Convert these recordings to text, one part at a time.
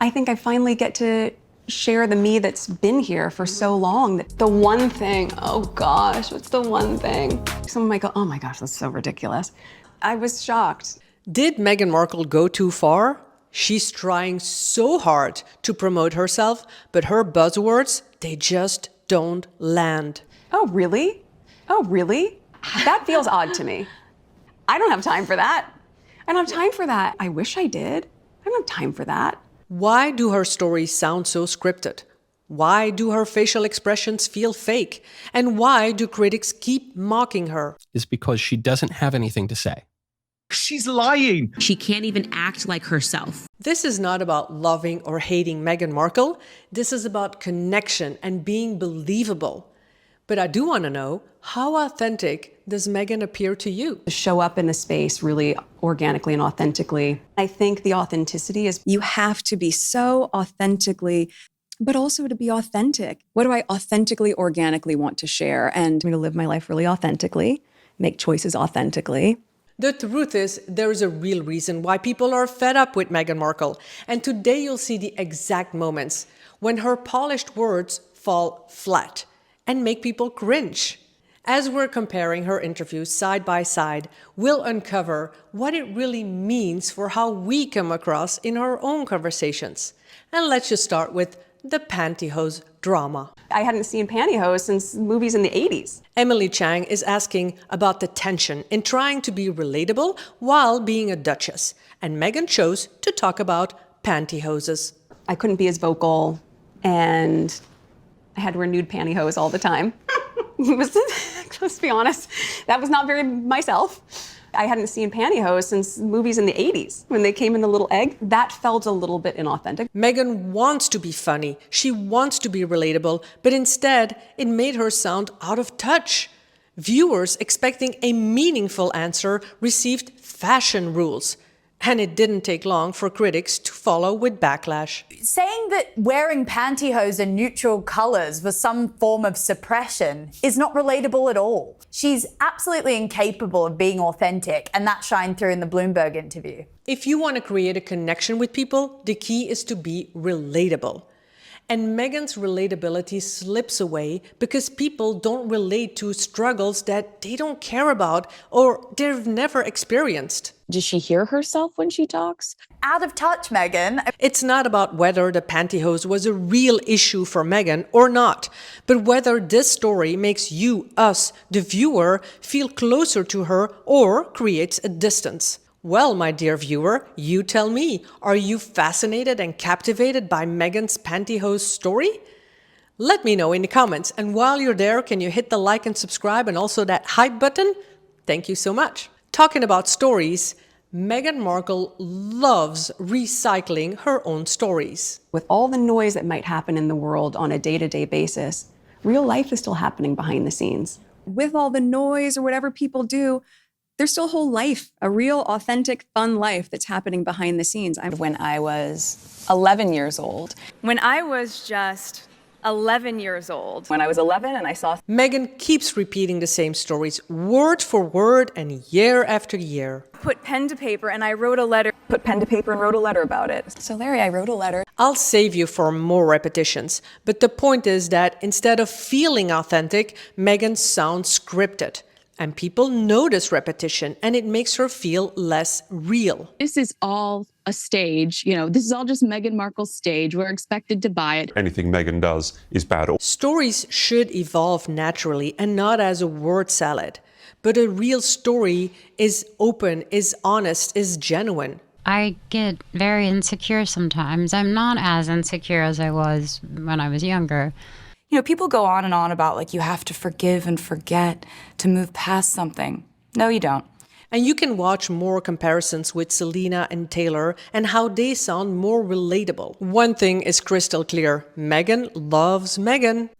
I think I finally get to share the me that's been here for so long. The one thing, oh gosh, what's the one thing? Someone might go, oh my gosh, that's so ridiculous. I was shocked. Did Meghan Markle go too far? She's trying so hard to promote herself, but her buzzwords, they just don't land. Oh, really? Oh, really? That feels odd to me. I don't have time for that. I don't have time for that. I wish I did. I don't have time for that. Why do her stories sound so scripted? Why do her facial expressions feel fake? And why do critics keep mocking her? Is because she doesn't have anything to say. She's lying. She can't even act like herself. This is not about loving or hating Meghan Markle. This is about connection and being believable. But I do want to know, how authentic does Meghan appear to you? To show up in a space really organically and authentically. I think the authenticity is you have to be so authentically, but also to be authentic. What do I authentically, organically want to share? And I'm going to live my life really authentically, make choices authentically. The truth is, there is a real reason why people are fed up with Meghan Markle. And today you'll see the exact moments when her polished words fall flat and make people cringe. As we're comparing her interviews side by side, we'll uncover what it really means for how we come across in our own conversations. And let's just start with the pantyhose drama. I hadn't seen pantyhose since movies in the 80s. Emily Chang is asking about the tension in trying to be relatable while being a duchess. And Meghan chose to talk about pantyhoses. I couldn't be as vocal, and I had to wear nude pantyhose all the time. Let's be honest, that was not very myself. I hadn't seen pantyhose since movies in the 80s when they came in the little egg. That felt a little bit inauthentic. Meghan wants to be funny. She wants to be relatable, but instead it made her sound out of touch. Viewers expecting a meaningful answer received fashion rules. And it didn't take long for critics to follow with backlash. Saying that wearing pantyhose in neutral colours was some form of suppression is not relatable at all. She's absolutely incapable of being authentic, and that shined through in the Bloomberg interview. If you want to create a connection with people, the key is to be relatable. And Meghan's relatability slips away because people don't relate to struggles that they don't care about or they've never experienced. Does she hear herself when she talks? Out of touch, Meghan. It's not about whether the pantyhose was a real issue for Meghan or not, but whether this story makes you, us, the viewer, feel closer to her or creates a distance. Well, my dear viewer, you tell me, are you fascinated and captivated by Meghan's pantyhose story? Let me know in the comments, and while you're there, can you hit the like and subscribe and also that hype button? Thank you so much. Talking about stories, Meghan Markle loves recycling her own stories. With all the noise that might happen in the world on a day-to-day basis, real life is still happening behind the scenes. With all the noise or whatever people do, there's still a whole life, a real, authentic, fun life that's happening behind the scenes. When I was 11 years old. When I was just 11 years old. When I was 11 and I saw... Meghan keeps repeating the same stories, word for word and year after year. Put pen to paper and I wrote a letter. Put pen to paper and wrote a letter about it. So Larry, I wrote a letter. I'll save you for more repetitions, but the point is that instead of feeling authentic, Meghan sounds scripted. And people notice repetition, and it makes her feel less real. This is all a stage. You know, this is all just Meghan Markle's stage. We're expected to buy it. Anything Meghan does is bad. Stories should evolve naturally and not as a word salad. But a real story is open, is honest, is genuine. I get very insecure sometimes. I'm not as insecure as I was when I was younger. You know, people go on and on about like you have to forgive and forget to move past something. No, you don't. And you can watch more comparisons with Selena and Taylor and how they sound more relatable. One thing is crystal clear. Meghan loves Meghan.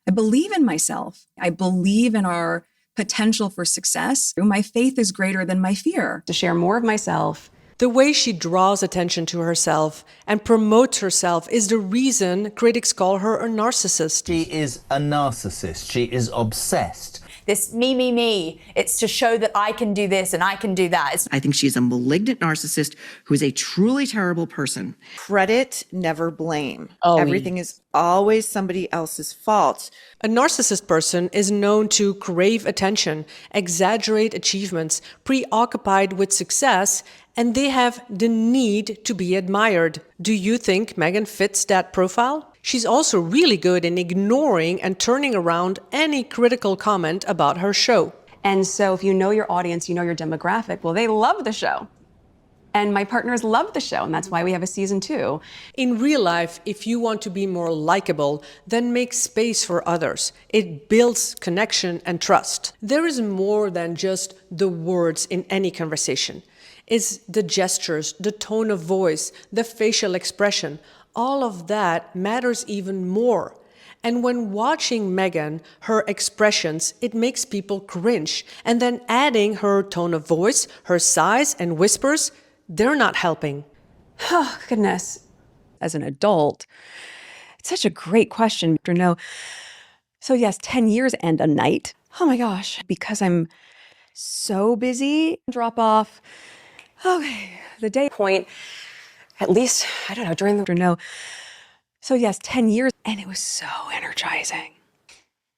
I believe in myself. I believe in our potential for success. My faith is greater than my fear. To share more of myself. The way she draws attention to herself and promotes herself is the reason critics call her a narcissist. She is a narcissist. She is obsessed. this me. It's to show that I can do this and I can do that. I think she's a malignant narcissist who is a truly terrible person. Credit, never blame. Oh, Everything is always somebody else's fault. A narcissist person is known to crave attention, exaggerate achievements, preoccupied with success, and they have the need to be admired. Do you think Meghan fits that profile? She's also really good in ignoring and turning around any critical comment about her show. And so if you know your audience, you know your demographic, well, they love the show. And my partners love the show, and that's why we have a season 2. In real life, if you want to be more likable, then make space for others. It builds connection and trust. There is more than just the words in any conversation. It's the gestures, the tone of voice, the facial expression. All of that matters even more. And when watching Meghan, her expressions, it makes people cringe. And then adding her tone of voice, her sighs and whispers, they're not helping. Oh, goodness. As an adult, it's such a great question to know. So yes, 10 years and a night. Oh my gosh, because I'm so busy. Drop off. Okay, the day point, at least, I don't know, during the, no. So yes, 10 years, and it was so energizing.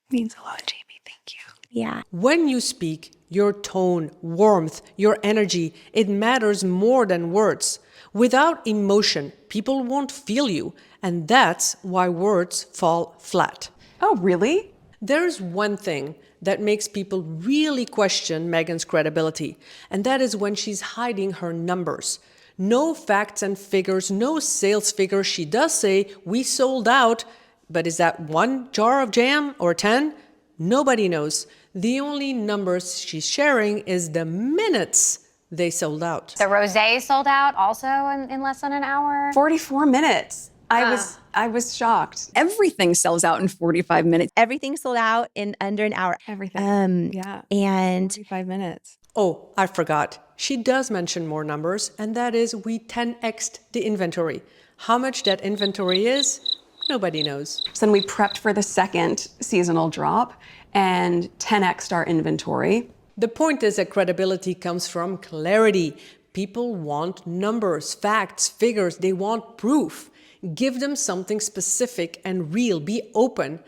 Means a lot, Jamie, thank you. Yeah. When you speak, your tone, warmth, your energy, it matters more than words. Without emotion, people won't feel you, and that's why words fall flat. Oh, really? There's one thing that makes people really question Meghan's credibility, and that is when she's hiding her numbers. No facts and figures, no sales figures. She does say, we sold out, but is that 1 jar of jam or 10? Nobody knows. The only numbers she's sharing is the minutes they sold out. The rosé sold out also in less than an hour? 44 minutes. I was shocked. Everything sells out in 45 minutes. Everything sold out in under an hour. Everything. Yeah. And 45 minutes. Oh, I forgot. She does mention more numbers, and that is we 10x'd the inventory. How much that inventory is, nobody knows. So then we prepped for the second seasonal drop and 10x'd our inventory. The point is that credibility comes from clarity. People want numbers, facts, figures. They want proof. Give them something specific and real. Be open.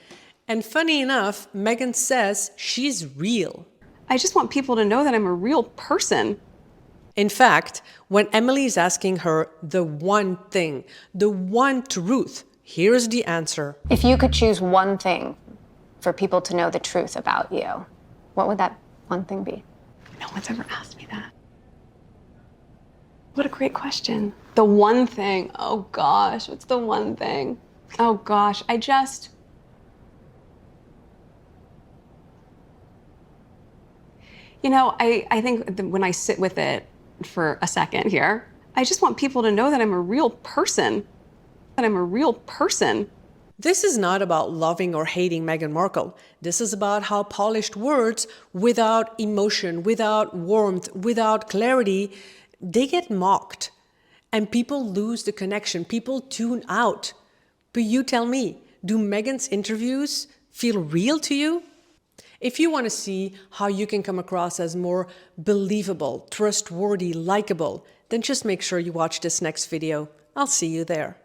And funny enough, Meghan says she's real. I just want people to know that I'm a real person. In fact, when Emily's asking her the one thing, the one truth, here's the answer. If you could choose one thing for people to know the truth about you, what would that one thing be? No one's ever asked me that. What a great question. The one thing. Oh gosh, what's the one thing? Oh gosh, you know, I think when I sit with it for a second here, I just want people to know that I'm a real person. That I'm a real person. This is not about loving or hating Meghan Markle. This is about how polished words, without emotion, without warmth, without clarity, they get mocked. And people lose the connection. People tune out. But you tell me, do Meghan's interviews feel real to you? If you want to see how you can come across as more believable, trustworthy, likable, then just make sure you watch this next video. I'll see you there.